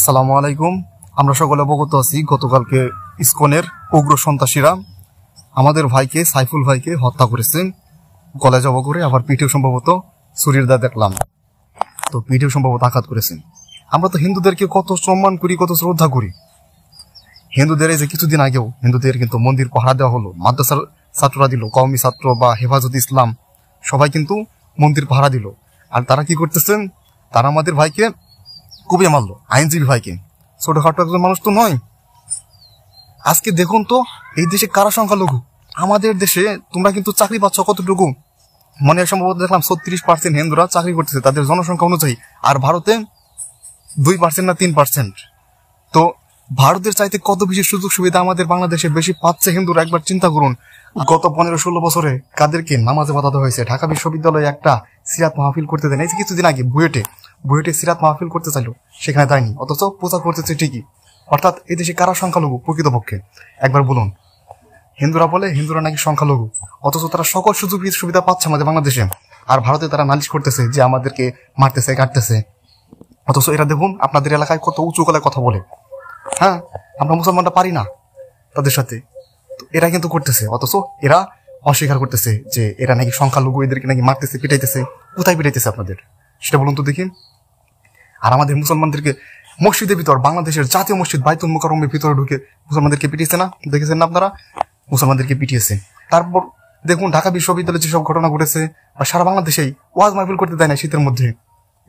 আসসালামু আলাইকুম। আমরা সকলে অবগত আছি গতকালকে ইসকনের উগ্র সন্ত্রাসীরা আমাদের ভাইকে সাইফুল ভাইকে হত্যা করেছে গলায় জবা করে, আবার পিঠেও সম্ভবত ছুরির দা দেখলাম, তো পিঠেও সম্ভবত আঘাত করেছেন। আমরা তো হিন্দুদেরকে কত সম্মান করি, কত শ্রদ্ধা করি। হিন্দুদের এই যে কিছুদিন আগেও হিন্দুদের কিন্তু মন্দির পাহারা দেওয়া হলো, মাদ্রাসার ছাত্ররা দিল, কওমি ছাত্র বা হেফাজত ইসলাম সবাই কিন্তু মন্দির পাহারা দিল। আর তারা কি করতেছেন, তারা আমাদের ভাইকে কুপিয়ে মারলো, আইনজীবী ভাইকে। ছোটখাটো একজন মানুষ তো নয়। আজকে দেখুন তো এই দেশে কারা সংখ্যালঘু। আমাদের দেশে তোমরা কিন্তু চাকরি পাচ্ছ কতটুকু, মনে সম্ভবত দেখলাম 36% হিন্দুরা চাকরি করতেছে তাদের জনসংখ্যা অনুযায়ী, আর ভারতে 2% না 3%। তো ভারতের চাইতে কত বেশি সুযোগ সুবিধা আমাদের বাংলাদেশে বেশি পাচ্ছে হিন্দুরা। একবার চিন্তা করুন, গত 15-16 বছরে কাদেরকে নামাজে বাধা হয়েছে। ঢাকা বিশ্ববিদ্যালয়ে একটা সিরাত মাহফিল করতে দেন, এই যে কিছুদিন আগে বুয়েটে সিরাত মাহফিল করতে চাইলো, সেখানে দেয়নি, অথচ প্রচার করতেছে ঠিকই। অর্থাৎ এই দেশে কারা সংখ্যালঘু প্রকৃতপক্ষে একবার বলুন। হিন্দুরা বলে হিন্দুরা নাকি সংখ্যালঘু, অথচ তারা সকল সুযোগ সুবিধা পাচ্ছে আমাদের বাংলাদেশে। আর ভারতে তারা নালিশ করতেছে যে আমাদেরকে মারতেছে, কাটতেছে। অথচ এরা দেখুন আপনাদের এলাকায় কত উঁচু গলায় কথা বলে। হ্যাঁ, আমরা মুসলমানরা পারি না তাদের সাথে, এরা কিন্তু করতেছে। অথচ এরা অস্বীকার করতেছে যে এরা নাকি সংখ্যালঘু, এদেরকে নাকি মারতেছে, পিটাইতেছে। কোথায় পিটাইতেছে আপনাদের সেটা বলুন তো দেখি। আর আমাদের মুসলমানদেরকে মসজিদের ভিতর, বাংলাদেশের জাতীয় মসজিদ বাইতুল মুকাররমের ভিতরে ঢুকে মুসলমানদেরকে পিটিয়েছে না, দেখেছেন না আপনারা? মুসলমানদেরকে পিটিয়েছে। তারপর দেখুন ঢাকা বিশ্ববিদ্যালয়ে যেসব ঘটনা ঘটেছে, বা সারা বাংলাদেশেই ওয়াজ মাহফিল করতে দেয় না শীতের মধ্যে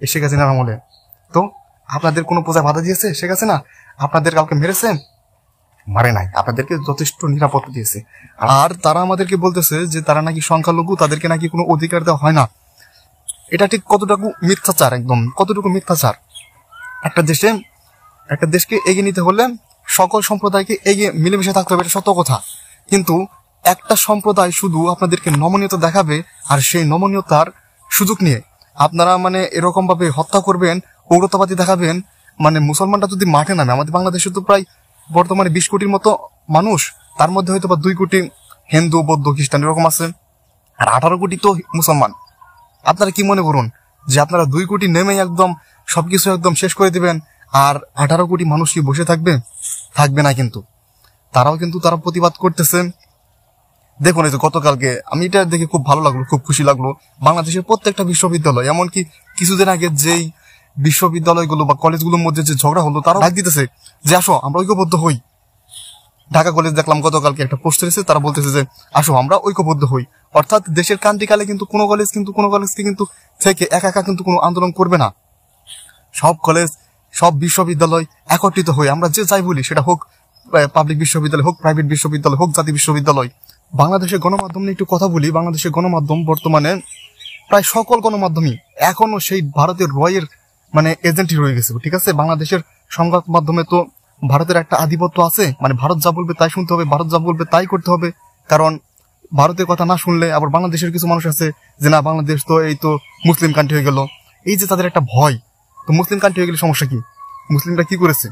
এই শেখ হাসিনার আমলে। তো আপনাদের কোনো পূজায় বাধা দিয়েছে শেখ হাসিনা? আপনাদের কাউকে মেরেছে? মারে নাই, আপনাদেরকে যথেষ্ট নিরাপত্তা দিয়েছে। আর তারা আমাদেরকে বলতেছে যে তারা নাকি সংখ্যালঘু, তাদেরকে নাকি কোনো অধিকার দেওয়া হয় না। এটা ঠিক কতটুকু মিথ্যাচার, একদম কতটুকু মিথ্যাচার। একটা দেশকে এগিয়ে নিতে হলে সকল সম্প্রদায়কে এগিয়ে মিলেমিশে থাকতে হবে, এটা সত্য কথা। কিন্তু একটা সম্প্রদায় শুধু আপনাদেরকে নমনীয়তা দেখাবে, আর সেই নমনীয়তার সুযোগ নিয়ে আপনারা মানে এরকম ভাবে হত্যা করবেন, উগ্রতাবাদী দেখাবেন। মানে মুসলমানরা যদি মাঠে নামে, আমাদের বাংলাদেশে তো প্রায় বর্তমানে 20 কোটির মতো মানুষ, তার মধ্যে হয়তো বা 2 কোটি হিন্দু, বৌদ্ধ, খ্রিস্টান এরকম আছে, আর 18 কোটি তো মুসলমান। আপনারা কি মনে করুন যে আপনারা 2 কোটি নেমে একদম সবকিছু একদম শেষ করে দিবেন, আর 18 কোটি মানুষ কি বসে থাকবে? থাকবে না। কিন্তু তারা প্রতিবাদ করতেছে। দেখুন এই যে গতকালকে আমি এটা দেখে খুব ভালো লাগলো, খুব খুশি লাগলো। বাংলাদেশের প্রত্যেকটা বিশ্ববিদ্যালয়, এমনকি কিছুদিন আগে যেই বিশ্ববিদ্যালয়গুলো বা কলেজগুলোর মধ্যে যে ঝগড়া হলো, তারা ডাক দিতেছে যে আসো আমরা ঐক্যবদ্ধ হই। ঢাকা কলেজ দেখলাম গতকালকে একটা পোস্ট এসেছে, তারা বলতেছে যে আসো আমরা ঐক্যবদ্ধ হই। অর্থাৎ দেশের ক্রান্তিকালে কিন্তু কোনো কলেজকে কিন্তু থেকে একা কিন্তু কোনো আন্দোলন করবে না। সব কলেজ, সব বিশ্ববিদ্যালয় একত্রিত হয়ে আমরা যে যাই বলি, সেটা হোক পাবলিক বিশ্ববিদ্যালয়, হোক প্রাইভেট বিশ্ববিদ্যালয়, হোক জাতীয় বিশ্ববিদ্যালয়। বাংলাদেশের গণমাধ্যম নিয়ে একটু কথা বলি। বাংলাদেশের গণমাধ্যম বর্তমানে প্রায় সকল গণমাধ্যমই এখনো সেই ভারতের রয়ের মানে এজেন্টই রয়ে গেছে, ঠিক আছে? বাংলাদেশের সংবাদ মাধ্যমে তো ভারতের একটা আধিপত্য আছে, মানে ভারত যা বলবে তাই শুনতে হবে, ভারত যা বলবে তাই করতে হবে। কারণ ভারতের কথা না শুনলে আবার বাংলাদেশের কিছু মানুষ আছে যে না, বাংলাদেশ তো এই তো মুসলিম কান্ট্রি হয়ে গেল, এই যে তাদের একটা ভয়। তো মুসলিম কান্ট্রি হয়ে গেলে সমস্যা কি? মুসলিমরা কি করেছে?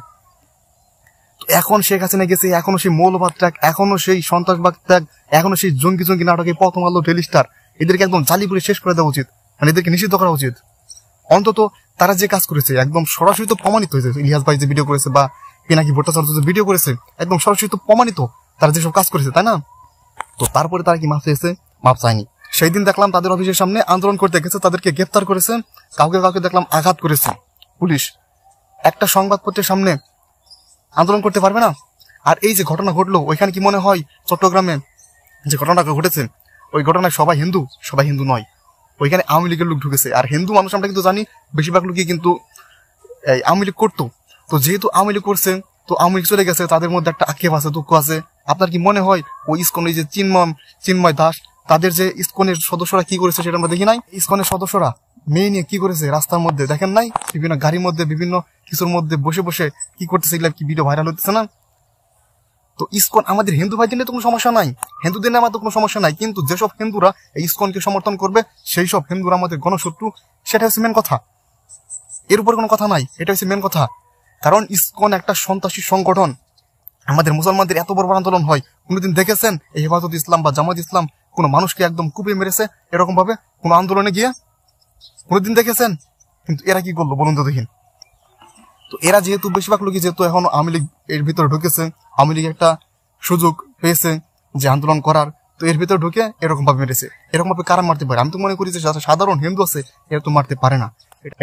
এখন শেখ হাসিনা গেছে, এখনো সেই মৌলবাদ ত্যাগ, এখনো সেই সন্ত্রাসবাদ ত্যাগ, এখনো সেই জঙ্গি নাটকে প্রথম আলো, ডেইলি স্টার, এদেরকে একদম জালি করে শেষ করে দেওয়া উচিত, মানে এদেরকে নিষিদ্ধ করা উচিত। অন্তত তারা যে কাজ করেছে একদম সরাসরি তো প্রমাণিত হয়েছে। ইলিয়াস ভাই যে ভিডিও করেছে বা পিনাকি ভট্টাচার্য যে ভিডিও করেছে, একদম সরাসরি তো প্রমাণিত তারা যেসব কাজ করেছে, তাই না? তো তারপরে তারা কি মাফ চেয়েছে? মাফ চায়নি। সেই দিন দেখলাম তাদের অফিসের সামনে আন্দোলন করতে গেছে, তাদেরকে গ্রেফতার করেছে, কাউকে দেখলাম আঘাত করেছে পুলিশ। একটা সংবাদপত্রের সামনে আন্দোলন করতে পারবে না? আর এই যে ঘটনা ঘটলো, ওইখানে কি মনে হয় চট্টগ্রামে যে ঘটনাটা ঘটেছে, ওই ঘটনায় সবাই হিন্দু নয়, ওইখানে আওয়ামী লীগের লোক ঢুকেছে। আর হিন্দু মানুষ আমরা কিন্তু জানি বেশিরভাগ লোকই কিন্তু আওয়ামী লীগ করতো। তো যেহেতু আওয়ামী লীগ করছে, তো আওয়ামী লীগ চলে গেছে, তাদের মধ্যে একটা আক্ষেপ আছে, দুঃখ আছে। আপনার কি মনে হয় ওই ইসকন, এই যে চিন্ময় দাস, তাদের যে ইসকনের সদস্যরা কি করেছে সেটা আমরা দেখি নাই? ইসকনের সদস্যরা মেয়ে নিয়ে কি করেছে রাস্তার মধ্যে, দেখেন নাই? বিভিন্ন গাড়ির মধ্যে, বিভিন্ন কিছুর মধ্যে বসে কি করতেছে, এগুলা কি ভিডিও ভাইরাল হতেছে না? তো ইসকন আমাদের হিন্দু ভাইদের নিয়ে তো কোনো সমস্যা নাই, হিন্দুদের নিয়ে আমার তো কোনো সমস্যা নাই। কিন্তু যেসব হিন্দুরা এই ইসকনকে সমর্থন করবে, সেই সব হিন্দুরা আমাদের গণশত্রু, সেটা হচ্ছে মেন কথা। এর উপর কোনো কথা নাই, এটা হচ্ছে মেন কথা। কারণ ইসকন একটা সন্ত্রাসী সংগঠন। আমাদের মুসলমানদের এত বড় আন্দোলন হয়, কোনোদিন দেখেছেন এই হেফাজত ইসলাম বা জামাত ইসলাম কোনো মানুষকে একদম কুপিয়ে মেরেছে এরকম ভাবে কোনো আন্দোলনে গিয়ে? কোনোদিন দেখেছেন? কিন্তু এরা কি করলো বলুন তো দেখিন। তো এরা যেহেতু বেশিরভাগ লোকই যেহেতু এখন আওয়ামী লীগ এর ভিতরে ঢুকেছে, আওয়ামী লীগ একটা সুযোগ পেয়েছে যে আন্দোলন করার, তো এর ভিতরে ঢুকে এরকম ভাবে মেরেছে। এরকম ভাবে কারা মারতে পারে? আমি তো মনে করি যে যারা সাধারণ হিন্দু আছে এরা তো মারতে পারে না।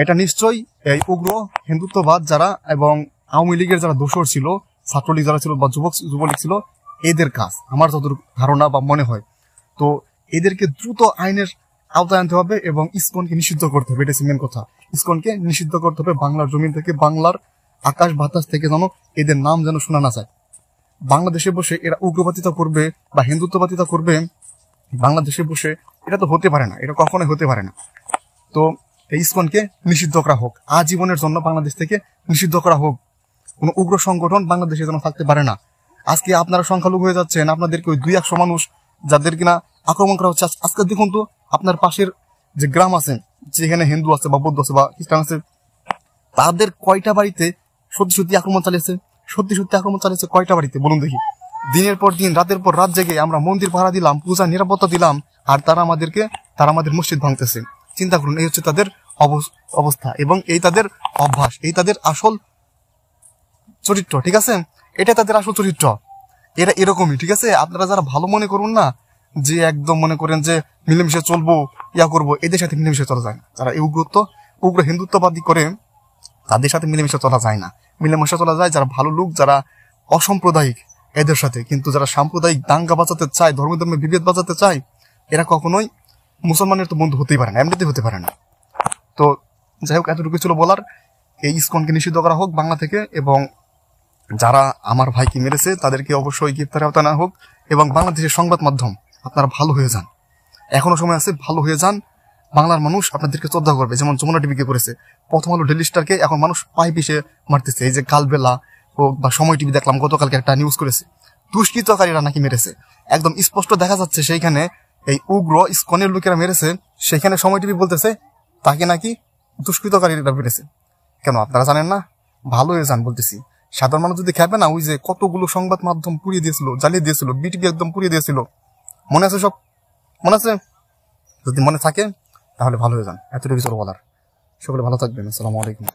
এটা নিশ্চয়ই এই উগ্র হিন্দুত্ববাদ যারা এবং আওয়ামী লীগের যারা দোসর ছিল, ছাত্রলীগ যারা ছিল বা যুবলীগ ছিল, এদের কাজ আমার যতটুকু ধারণা বা মনে হয়। তো এদেরকে দ্রুত আইনের আওতায় আনতে হবে এবং ইসকনকে নিষিদ্ধ করতে হবে। এটা হচ্ছে মেন কথা। ইসকনকে নিষিদ্ধ করতে হবে বাংলার জমিন থেকে, বাংলার আকাশ বাতাস থেকে, যেন এদের নাম যেন শোনা না যায়। বাংলাদেশে বসে এরা উগ্রবাদিতা করবে বা হিন্দুত্ববাদিতা করবে বাংলাদেশে বসে, এটা তো হতে পারে না, এটা কখনোই হতে পারে না। তো এই ইসকনকে নিষিদ্ধ করা হোক, আজীবনের জন্য বাংলাদেশ থেকে নিষিদ্ধ করা হোক। কোনো উগ্র সংগঠন বাংলাদেশে যেন থাকতে পারে না। আজকে আপনারা সংখ্যালঘু হয়ে যাচ্ছেন, আপনাদেরকে ওই 200 মানুষ যাদের কিনা আক্রমণ করা হচ্ছে, আজকে দেখুন তো আপনার পাশের যে গ্রাম আছে, যেখানে হিন্দু আছে বা বৌদ্ধ আছে বা খ্রিস্টান আছে, তাদের কয়টা বাড়িতে সত্যি আক্রমণ চালিয়েছে? সত্যি আক্রমণ চালিয়েছে কয়টা বাড়িতে বলুন দেখি? দিনের পর দিন, রাতের পর রাত জেগে আমরা মন্দির ভাড়া দিলাম, পূজা নিরাপত্তা দিলাম, আর তারা আমাদের মসজিদ ভাঙতেছে। চিন্তা করুন, এই হচ্ছে তাদের অবস্থা এবং এই তাদের অভ্যাস, এই তাদের আসল চরিত্র। ঠিক আছে, এটা তাদের আসল চরিত্র, এরা এরকমই। ঠিক আছে, আপনারা যারা ভালো মনে করুন না, যে একদম মনে করেন যে মিলেমিশে চলবো, করবো, এদের সাথে মিলেমিশে চলা যায় না। যারা এই উগ্র হিন্দুত্ববাদী করে, তাদের সাথে মিলেমিশে চলা যায় না। মিলেমিশে চলা যায় যারা ভালো লোক, যারা অসাম্প্রদায়িক, এদের সাথে। কিন্তু যারা সাম্প্রদায়িক দাঙ্গা বাঁচাতে চায়, ধর্মে বিভেদ বাঁচাতে চায়, এরা কখনোই মুসলমানের তো বন্ধু হতেই পারে না, এমনিতেই হতে পারে না। তো যাই হোক, এতটুকু ছিল বলার। এই ইসকনকে নিষিদ্ধ করা হোক বাংলা থেকে, এবং যারা আমার ভাইকে মেরেছে তাদেরকে অবশ্যই গ্রেফতারের আওতায় আনা হোক। এবং বাংলাদেশের সংবাদ মাধ্যম, আপনারা ভালো হয়ে যান, এখনো সময় আছে, ভালো হয়ে যান। বাংলার মানুষ আপনাদেরকে শ্রদ্ধা করবে, যেমন যমুনা টিভিকে করেছে, প্রথম আলো, ডেইলি স্টারকে এখন মানুষ পায়ে পিষে মারতেছে। এই যে কালবেলা বা সময় টিভি দেখলাম গতকালকে একটা নিউজ করেছে, দুষ্কৃতকারীরা নাকি মেরেছে, একদম স্পষ্ট দেখা যাচ্ছে সেইখানে এই উগ্র ইসকনের লোকেরা মেরেছে। সেখানে সময় টিভি বলতেছে তাকে নাকি দুষ্কৃতকারীরা মেরেছে। কেন আপনারা জানেন না? ভালো হয়ে যান বলতেছি। সাধারণ মানুষ যদি খেবে না, ওই যে কতগুলো সংবাদ মাধ্যম পুড়িয়ে দিয়েছিল, জ্বালিয়ে দিয়েছিল, বিটিভি একদম পুড়িয়ে দিয়েছিল, মনে আছে? সব মনে আছে? যদি মনে থাকে তাহলে ভালো হয়ে যান। এতটুকু কিছু বলার। সকলে ভালো থাকবেন। আসসালামু আলাইকুম।